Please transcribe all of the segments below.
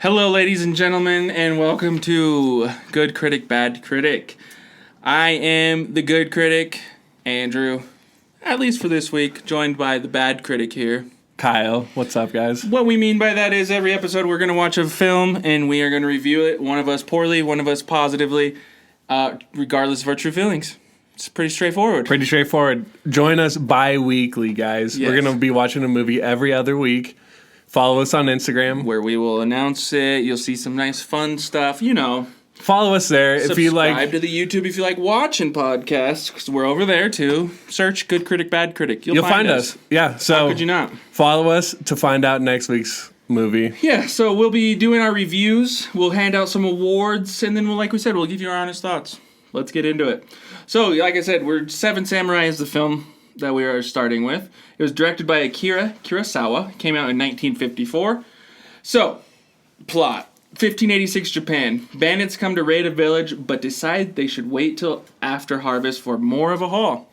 Hello, ladies and gentlemen, and welcome to Good Critic, Bad Critic. I am the Good Critic, Andrew, at least for this week, joined by the Bad Critic here. Kyle, what's up, guys? What we mean by that is every episode we're going to watch a film, and we are going to review it, one of us poorly, one of us positively, regardless of our true feelings. It's pretty straightforward. Pretty straightforward. Join us bi-weekly, guys. Yes. We're going to be watching a movie every other week. Follow us on Instagram. Where we will announce it. You'll see some nice fun stuff, you know. Follow us there. Subscribe if you like. Subscribe to the YouTube if you like watching podcasts, because we're over there too. Search Good Critic, Bad Critic. You'll find us. Yeah, so how could you not? Follow us to find out next week's movie. Yeah, so we'll be doing our reviews. We'll hand out some awards, and then like we said, we'll give you our honest thoughts. Let's get into it. So, like I said, Seven Samurai is the film that we are starting with. It was directed by Akira Kurosawa. It came out in 1954. So, plot. 1586 Japan. Bandits come to raid a village, but decide they should wait till after harvest for more of a haul.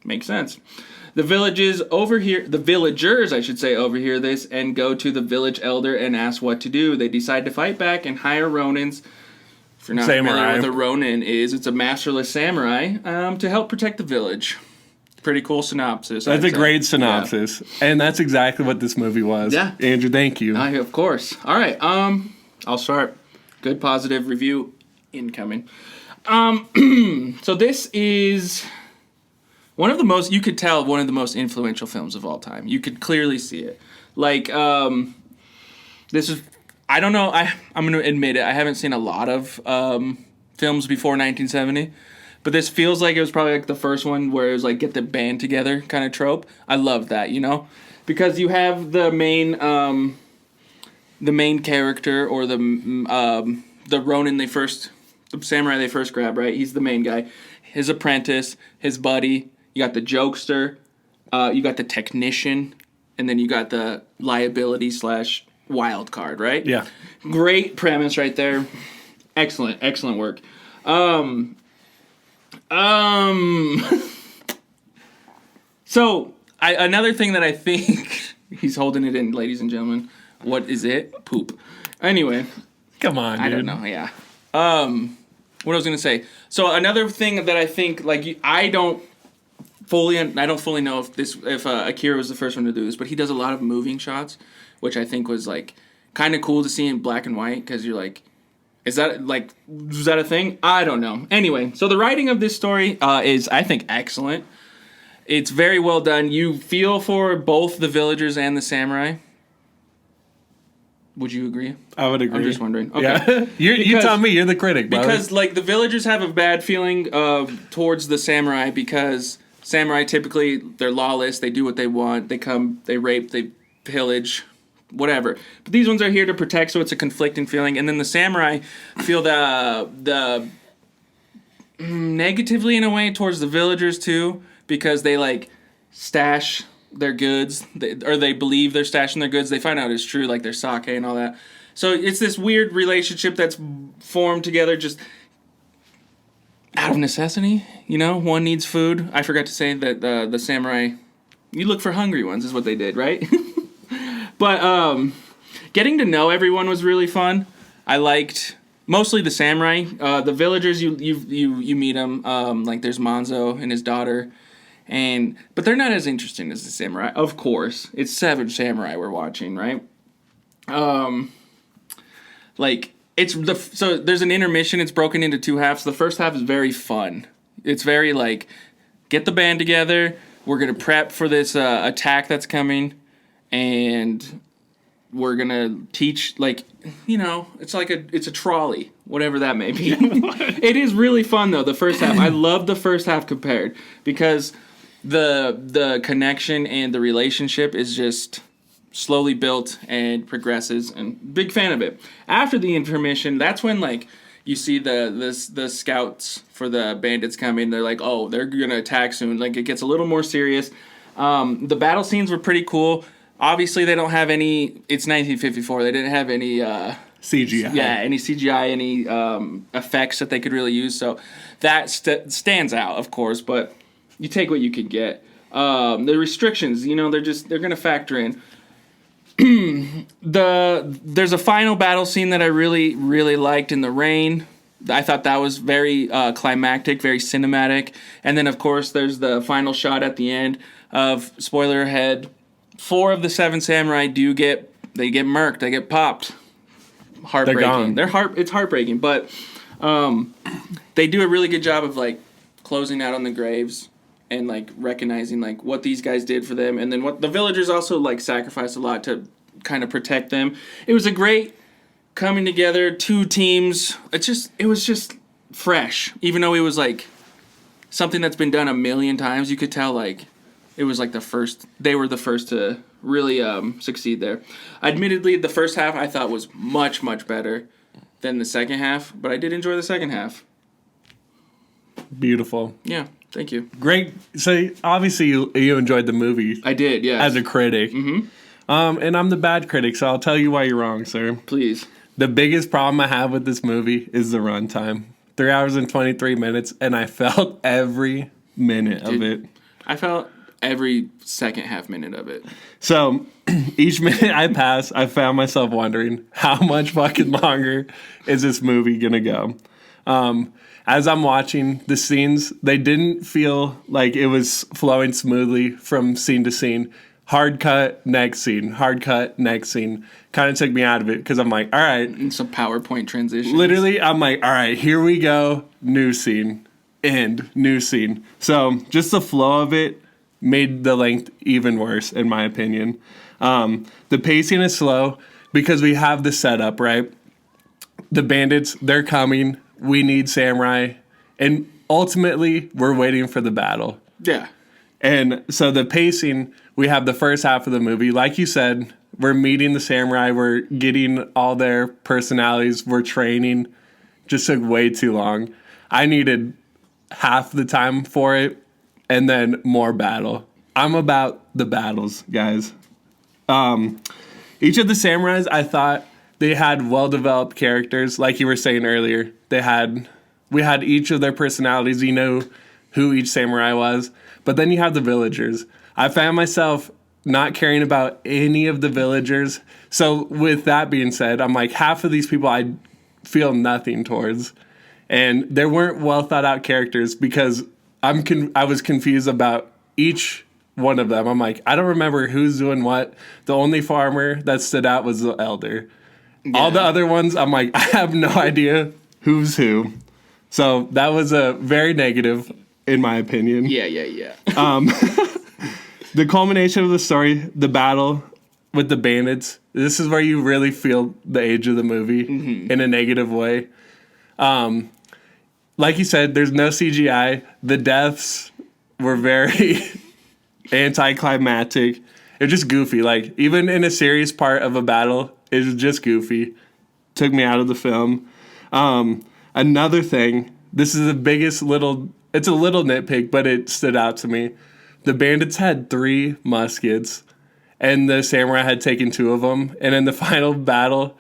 Makes sense. The villagers overhear this and go to the village elder and ask what to do. They decide to fight back and hire Ronins. If you're not familiar with a Ronin it's a masterless samurai to help protect the village. Pretty cool synopsis. That's a great synopsis. Yeah. And that's exactly what this movie was. Yeah. Andrew, thank you. Of course. All right. I'll start. Good positive review incoming. So this is one of the most influential films of all time. You could clearly see it. Like, this is, I don't know, I'm going to admit it, I haven't seen a lot of films before 1970. But this feels like it was probably like the first one where it was like get the band together kind of trope. I love that, you know? Because you have the main character or the Ronin the samurai they first grab, right? He's the main guy. His apprentice, his buddy, you got the jokester, you got the technician, and then you got the liability / wild card, right? Yeah. Great premise right there. Excellent work. So another thing that I think he's holding it in, ladies and gentlemen. What is it? Poop. Anyway. Come on, dude. I don't know, yeah. What I was going to say. So another thing that I think, like, I don't fully know if Akira was the first one to do this, but he does a lot of moving shots, which I think was, like, kind of cool to see in black and white, because you're like, was that a thing? I don't know. Anyway, so the writing of this story is, I think, excellent. It's very well done. You feel for both the villagers and the samurai. Would you agree? I would agree. I'm just wondering. Okay. Yeah. You tell me. You're the critic, brother. Because, like, the villagers have a bad feeling towards the samurai because samurai typically, they're lawless. They do what they want. They come, they rape, they pillage, whatever. But these ones are here to protect, so it's a conflicting feeling. And then the samurai feel the negatively in a way towards the villagers, too, because they, like, stash their goods, or they believe they're stashing their goods. They find out it's true, like their sake and all that. So it's this weird relationship that's formed together just out of necessity. You know, one needs food. I forgot to say that the samurai, you look for hungry ones is what they did, right? But getting to know everyone was really fun. I liked mostly the samurai. The villagers, you meet them. Like there's Manzo and his daughter. But they're not as interesting as the samurai. Of course, it's Seven Samurai we're watching, right? So there's an intermission. It's broken into two halves. The first half is very fun. It's very like, get the band together. We're gonna prep for this attack that's coming, and we're gonna teach, like, you know, it's a trolley, whatever that may be. It is really fun though. The first half, I love the first half compared because the connection and the relationship is just slowly built and progresses, and big fan of it. After the intermission, that's when, like, you see the scouts for the bandits coming. They're like, oh, they're gonna attack soon. Like, it gets a little more serious. The battle scenes were pretty cool. Obviously, they don't have any. It's 1954. They didn't have any CGI. Yeah, any CGI, any effects that they could really use. So that stands out, of course. But you take what you can get. The restrictions, you know, they're going to factor in. There's a final battle scene that I really, really liked in the rain. I thought that was very climactic, very cinematic. And then, of course, there's the final shot at the end of, spoiler ahead, 4 of the 7 samurai get murked, they get popped. Heartbreaking. It's heartbreaking, but they do a really good job of like closing out on the graves and like recognizing like what these guys did for them, and then what the villagers also like sacrificed a lot to kind of protect them. It was a great coming together, 2 teams. It was just fresh, even though it was like something that's been done a million times. You could tell like it was like they were the first to really succeed there. Admittedly, the first half I thought was much, much better than the second half, but I did enjoy the second half. Beautiful. Yeah, thank you. Great. So obviously you enjoyed the movie. I did, yes. As a critic. Mm-hmm. And I'm the bad critic, so I'll tell you why you're wrong, sir. Please. The biggest problem I have with this movie is the runtime. 3 hours and 23 minutes, and I felt every minute of it. I felt every second half minute of it. So each minute I pass, I found myself wondering how much fucking longer is this movie gonna go. As I'm watching the scenes, they didn't feel like it was flowing smoothly from scene to scene. Hard cut, next scene. Hard cut, next scene. Kind of took me out of it because I'm like, all right. And some PowerPoint transitions. Literally, I'm like, all right, here we go. New scene. End. New scene. So just the flow of it made the length even worse, in my opinion. The pacing is slow because we have the setup, right? The bandits, they're coming. We need samurai. And ultimately, we're waiting for the battle. Yeah. And so the pacing, we have the first half of the movie. Like you said, we're meeting the samurai. We're getting all their personalities. We're training. Just took way too long. I needed half the time for it and then more battle. I'm about the battles, guys. Each of the samurais, I thought they had well-developed characters. Like you were saying earlier, we had each of their personalities. You know who each samurai was. But then you have the villagers. I found myself not caring about any of the villagers. So with that being said, I'm like, half of these people I feel nothing towards. And there weren't well thought out characters because I was confused about each one of them. I'm like, I don't remember who's doing what. The only farmer that stood out was the elder. Yeah. All the other ones, I'm like, I have no idea who's who. So that was a very negative, in my opinion. Yeah. The culmination of the story, the battle with the bandits, this is where you really feel the age of the movie in a negative way. Like you said, there's no CGI. The deaths were very anticlimactic. They're just goofy. Like, even in a serious part of a battle, it was just goofy. Took me out of the film. Another thing, this is the biggest it's a little nitpick, but it stood out to me. The bandits had 3 muskets, and the samurai had taken 2 of them. And in the final battle,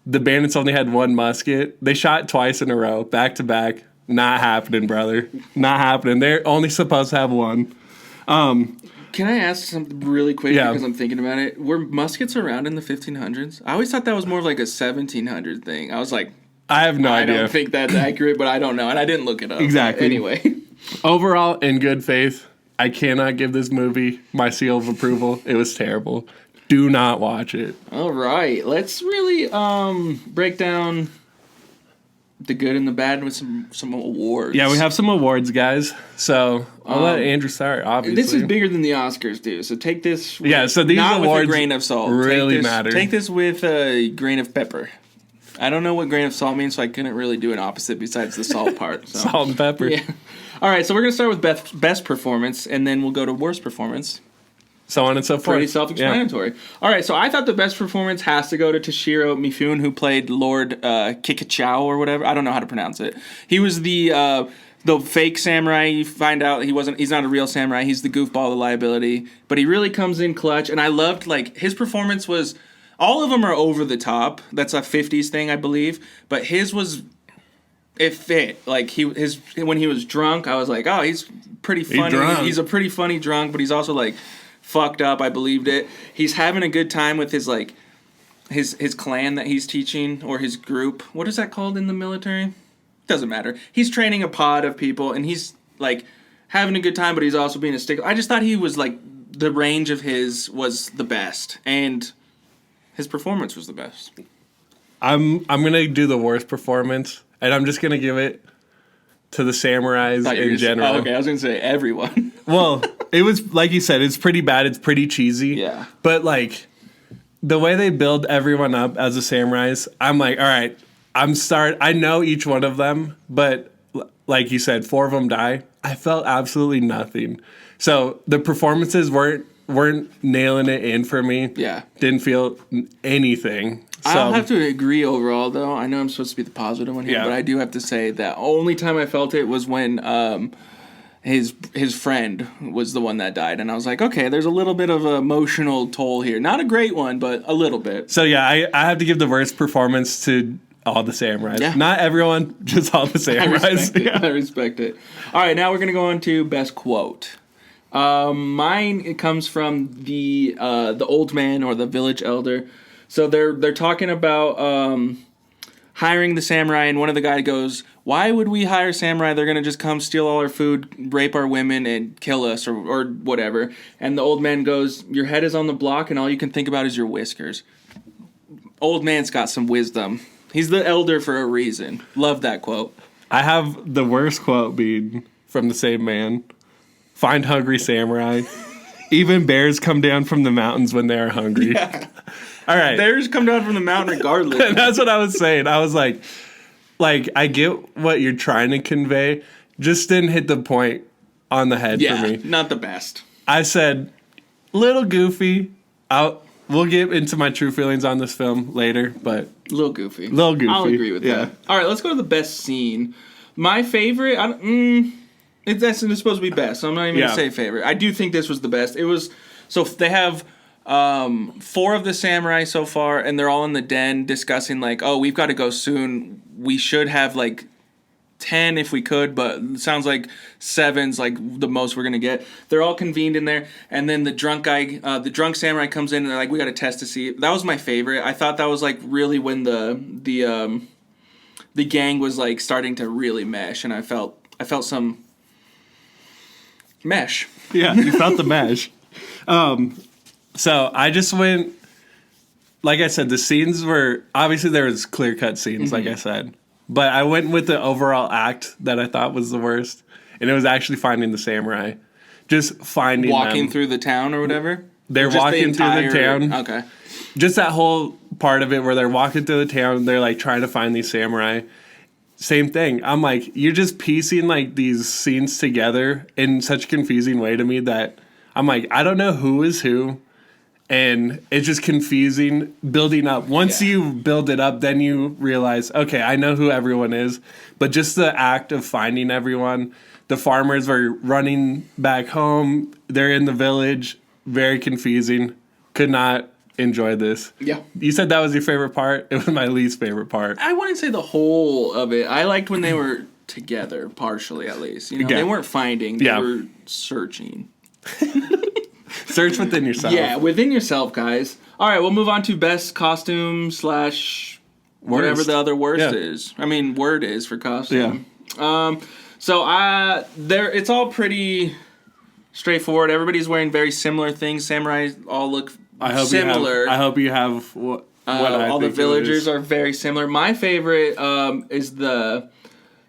the bandits only had 1 musket. They shot twice in a row, back to back. Not happening, brother. Not happening. They're only supposed to have 1. Can I ask something really quick because I'm thinking about it? Were muskets around in the 1500s? I always thought that was more of like a 1700 thing. I was like, I have no idea. I don't think that's accurate, but I don't know. And I didn't look it up. Exactly. Anyway. Overall, in good faith, I cannot give this movie my seal of approval. It was terrible. Do not watch it. All right. Let's really break down the good and the bad with some awards. Yeah, we have some awards, guys. So I'll let Andrew start, obviously. This is bigger than the Oscars do, so take this so these not awards with a grain of salt. Really matter. Take this with a grain of pepper. I don't know what grain of salt means, so I couldn't really do an opposite besides the salt part. So. Salt and pepper. Yeah. All right, so we're going to start with best performance, and then we'll go to worst performance. So on and so forth. Pretty self-explanatory. Yeah. All right, so I thought the best performance has to go to Toshiro Mifune, who played Lord Kikachow or whatever. I don't know how to pronounce it. He was the fake samurai. You find out he's not a real samurai. He's the goofball, the liability. But he really comes in clutch, and I loved, like, his performance was... All of them are over the top. That's a 50s thing, I believe. But his was... It fit. Like, when he was drunk, I was like, oh, he's pretty funny. He's a pretty funny drunk, but he's also, like, fucked up. I believed it. He's having a good time with his like his clan that he's teaching, or his group. What is that called in the military? Doesn't matter. He's training a pod of people, and he's like having a good time, but he's also being a stickler. I just thought he was like, the range of his was the best, and his performance was the best. I'm gonna do the worst performance, and I'm just gonna give it to the samurais in general. Oh, okay, I was gonna say everyone. Well, it was like you said, it's pretty bad. It's pretty cheesy. Yeah. But like the way they build everyone up as the samurais, I'm like, all right, I know each one of them, but like you said, 4 of them die. I felt absolutely nothing. So the performances weren't nailing it in for me. Yeah. Didn't feel anything. So, I'll have to agree overall, though. I know I'm supposed to be the positive one here, Yeah. but I do have to say that only time I felt it was when his friend was the one that died, and I was like, okay, there's a little bit of an emotional toll here. Not a great one, but a little bit. So yeah, I have to give the worst performance to all the samurais. Yeah. Not everyone, just all the samurais. I respect it. All right, now we're gonna go on to best quote. Mine, it comes from the old man, or the village elder. So they're talking about hiring the samurai, and one of the guys goes, "Why would we hire samurai? They're gonna just come steal all our food, rape our women, and kill us, or whatever." And the old man goes, "Your head is on the block, and all you can think about is your whiskers." Old man's got some wisdom. He's the elder for a reason. Love that quote. I have the worst quote being from the same man. Find hungry samurai. Even bears come down from the mountains when they are hungry. Yeah. All right. Bears come down from the mountain regardless. That's what I was saying. I was like, I get what you're trying to convey. Just didn't hit the point on the head for me. Not the best. I said, little goofy. We'll get into my true feelings on this film later, but A little goofy. I'll agree with that. All right, let's go to the best scene. My favorite, it's supposed to be best, so I'm not even going to say favorite. I do think this was the best. It was, so they have 4 of the samurai so far, and they're all in the den discussing like, oh, we've got to go soon. We should have like 10 if we could, but it sounds like 7's like the most we're gonna get. They're all convened in there, and then the drunk samurai comes in, and they're like, we got to test to see. That was my favorite. I thought that was like really when the gang was like starting to really mesh, and I felt some mesh. Yeah, you felt the mesh. So I just went, like I said, the scenes were, obviously there was clear-cut scenes, like I said. But I went with the overall act that I thought was the worst. And it was actually finding the samurai. Just finding Walking them. through the town or whatever? They're walking through the town. Okay. Just that whole part of it where they're walking through the town. They're like trying to find these samurai. Same thing. I'm like, you're just piecing like these scenes together in such a confusing way to me that I'm like, I don't know who is who. And it's just confusing building up. Once you build it up, then you realize, okay, I know who everyone is. But just the act of finding everyone, the farmers are running back home. They're in the village. Very confusing. Could not enjoy this. Yeah. You said that was your favorite part. It was my least favorite part. I wouldn't say the whole of it. I liked when they were together, partially at least. You know, they weren't finding. They were searching. Search within yourself. Yeah, within yourself, guys. All right, we'll move on to best costume / whatever the other word is. I mean, word is for costume. Yeah. It's all pretty straightforward. Everybody's wearing very similar things. Samurai all look similar. I hope you have what all the villagers are very similar. My favorite is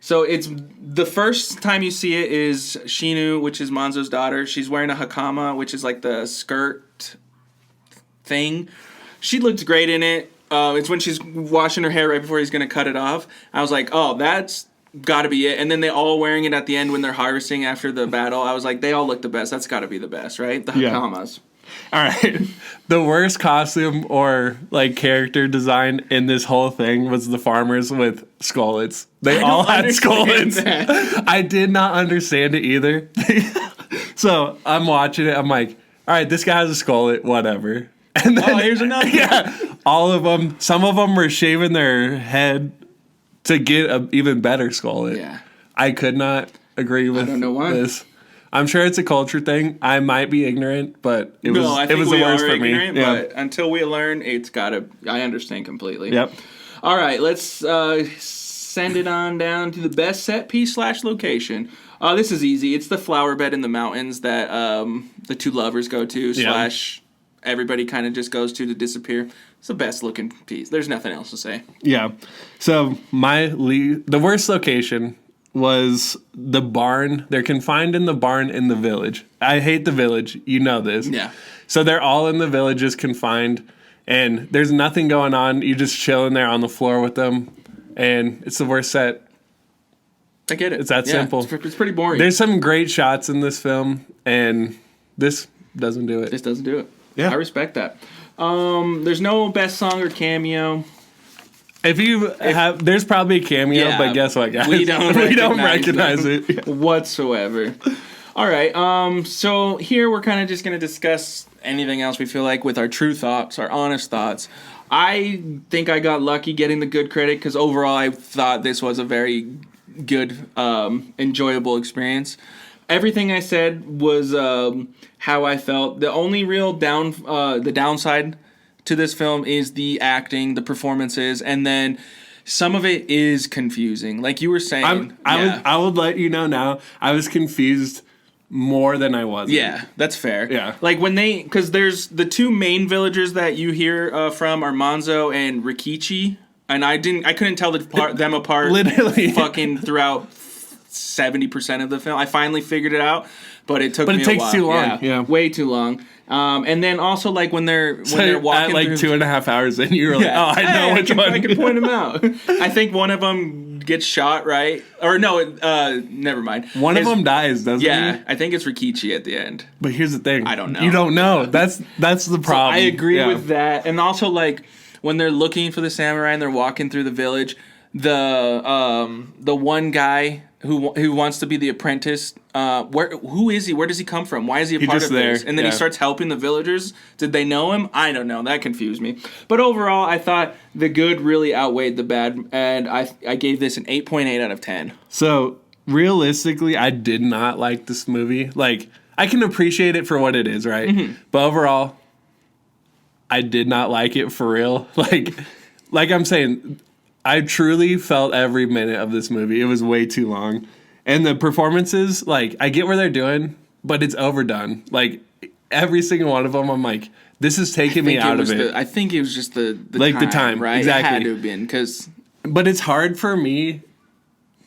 So it's the first time you see it is Shinu, which is Manzo's daughter. She's wearing a hakama, which is like the skirt thing. She looks great in it. It's when she's washing her hair right before he's going to cut it off. I was like, oh, that's got to be it. And then they all wearing it at the end when they're harvesting after the battle. I was like, they all look the best. That's got to be the best, right? The hakamas. All right. The worst costume or like character design in this whole thing was the farmers with skullets. They all had skullets. I did not understand it either. So I'm watching it. I'm like, all right, this guy has a skullet, whatever. And then here's another. Yeah, all of them. Some of them were shaving their head to get an even better skullet. Yeah. I could not agree with I don't know why. this. I'm sure it's a culture thing. I might be ignorant, but it was I think it was we the worst are for me. ignorant, Yeah. but until we learn, I understand completely. Yep. All right, let's send it on down to the best set piece / location. This is easy. It's the flower bed in the mountains that the two lovers go to / everybody kind of just goes to disappear. It's the best looking piece. There's nothing else to say. Yeah. So the worst location was the barn. They're confined in the barn in the village. I hate the village. You know this. Yeah. So they're all in the villages confined, and there's nothing going on. You just chilling there on the floor with them, and it's the worst set. I get it. It's that simple. It's pretty boring. There's some great shots in this film, and this doesn't do it. This doesn't do it. Yeah. I respect that. There's no best song or cameo. There's probably a cameo, Yeah, but guess what, guys? we don't recognize them it whatsoever. All right. So here we're kind of just going to discuss anything else we feel like with our true thoughts, our honest thoughts. I think I got lucky getting the good critic because overall I thought this was a very good, enjoyable experience. Everything I said was how I felt. The only real the downside to this film is the acting, the performances, and then some of it is confusing. Like you were saying, I would let you know now. I was confused more than I was. Yeah, that's fair. Yeah. Like because there's the two main villagers that you hear from are Manzo and Rikichi, and I couldn't tell them apart. Literally, fucking throughout 70% of the film. I finally figured it out, but it took me a while. But it takes too long. Yeah, way too long. And then also like when they're walking at like through, 2.5 hours in, you were like, oh, I know which one. I can point them out. I think one of them gets shot, right? Or no, never mind. One of them dies, doesn't he? Yeah, I think it's Rikichi at the end. But here's the thing. I don't know. You don't know. That's the problem. So I agree with that. And also like when they're looking for the samurai and they're walking through the village, the one guy who wants to be the apprentice, who is he? Where does he come from? Why is he a part of this? And then he starts helping the villagers. Did they know him? I don't know. That confused me. But overall, I thought the good really outweighed the bad, and I gave this an 8.8 out of 10. So realistically, I did not like this movie. Like, I can appreciate it for what it is, right? Mm-hmm. But overall, I did not like it for real. Like I'm saying, I truly felt every minute of this movie. It was way too long. And the performances, like, I get what they're doing, but it's overdone. Like, every single one of them, I'm like, this is taking me out of it. I think it was just the time, right? Exactly. It had to have been, because... But it's hard for me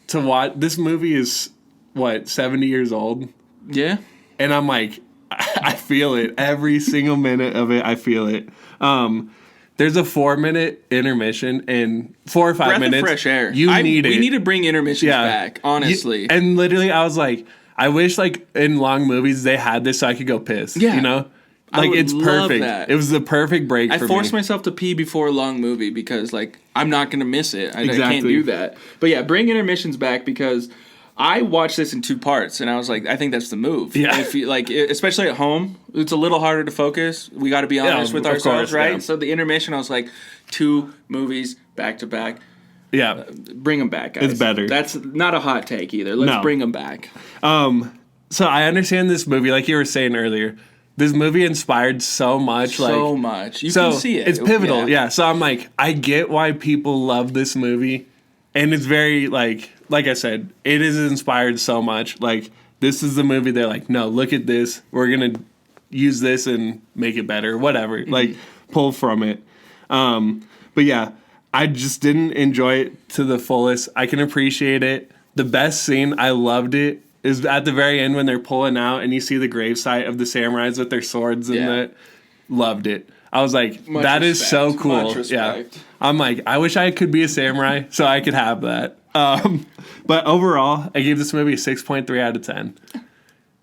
to watch. This movie is, 70 years old? Yeah. And I'm like, I feel it. Every single minute of it, I feel it. There's a 4-minute intermission and 4 or 5 Breath minutes. Of fresh air. We need to bring intermissions back, honestly. And literally, I was like, I wish like in long movies they had this so I could go piss. Yeah. You know? Like it's perfect. That. It was the perfect break for me. I forced myself to pee before a long movie because like I'm not going to miss it. I can't do that. But yeah, bring intermissions back because I watched this in 2 parts, and I was like, I think that's the move. Yeah. If you, like, especially at home, it's a little harder to focus. We got to be honest with ourselves, course, right? Yeah. So the intermission, I was like, 2 movies back to back. Yeah. Bring them back, guys. It's better. That's not a hot take either. Let's bring them back. So I understand this movie, like you were saying earlier. This movie inspired so much. So much. You can see it. It's pivotal, yeah. So I'm like, I get why people love this movie. And it's very, like I said, it is inspired so much. Like, this is the movie they're like, no, look at this. We're going to use this and make it better. Whatever. Mm-hmm. Like, pull from it. But yeah, I just didn't enjoy it to the fullest. I can appreciate it. The best scene, I loved it, is at the very end when they're pulling out and you see the gravesite of the samurais with their swords and that. Loved it. I was like, that is so cool. Yeah. I'm like, I wish I could be a samurai so I could have that. But overall, I gave this movie a 6.3 out of 10.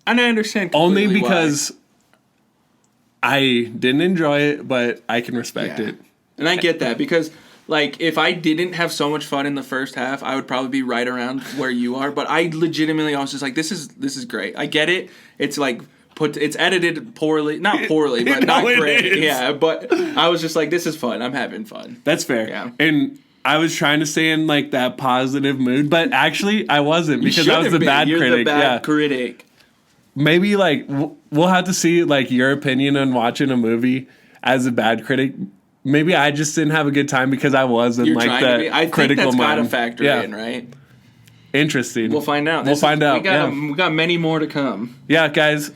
And I understand only because I didn't enjoy it, but I can respect it. And I get that because, like, if I didn't have so much fun in the first half, I would probably be right around where you are. But I legitimately, I was just like, this is great. I get it. It's like it's edited poorly, not poorly, but not great. Yeah, but I was just like, this is fun. I'm having fun. That's fair. Yeah. And I was trying to stay in like that positive mood, but actually I wasn't because I was the bad critic. You're the bad critic. maybe like we'll have to see like your opinion on watching a movie as a bad critic. Maybe I just didn't have a good time because I was in You're like trying to be. I that think critical that's got to mind. factor Yeah. in, right? Interesting. We'll find out. We'll find out. We got many more to come. Yeah, guys.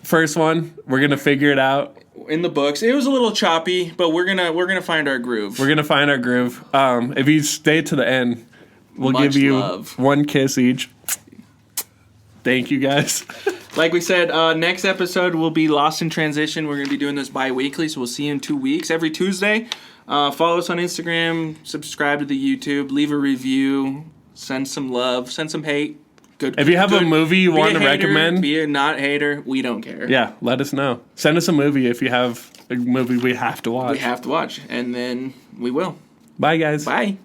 First one, we're gonna figure it out. In the books, it was a little choppy, but we're gonna find our groove. We're gonna find our groove. If you stay to the end, we'll Much give you love. one kiss each. Thank you, guys. Like we said, next episode will be Lost in Transition. We're gonna be doing this bi-weekly, so we'll see you in 2 weeks, every Tuesday. Follow us on Instagram, subscribe to the YouTube, leave a review, send some love, send some hate. Good. If you have a movie you want to hater, recommend, be a not hater. We don't care. yeah, let us know. Send us a movie if you have a movie we have to watch. We have to watch, and then we will. Bye, guys. Bye.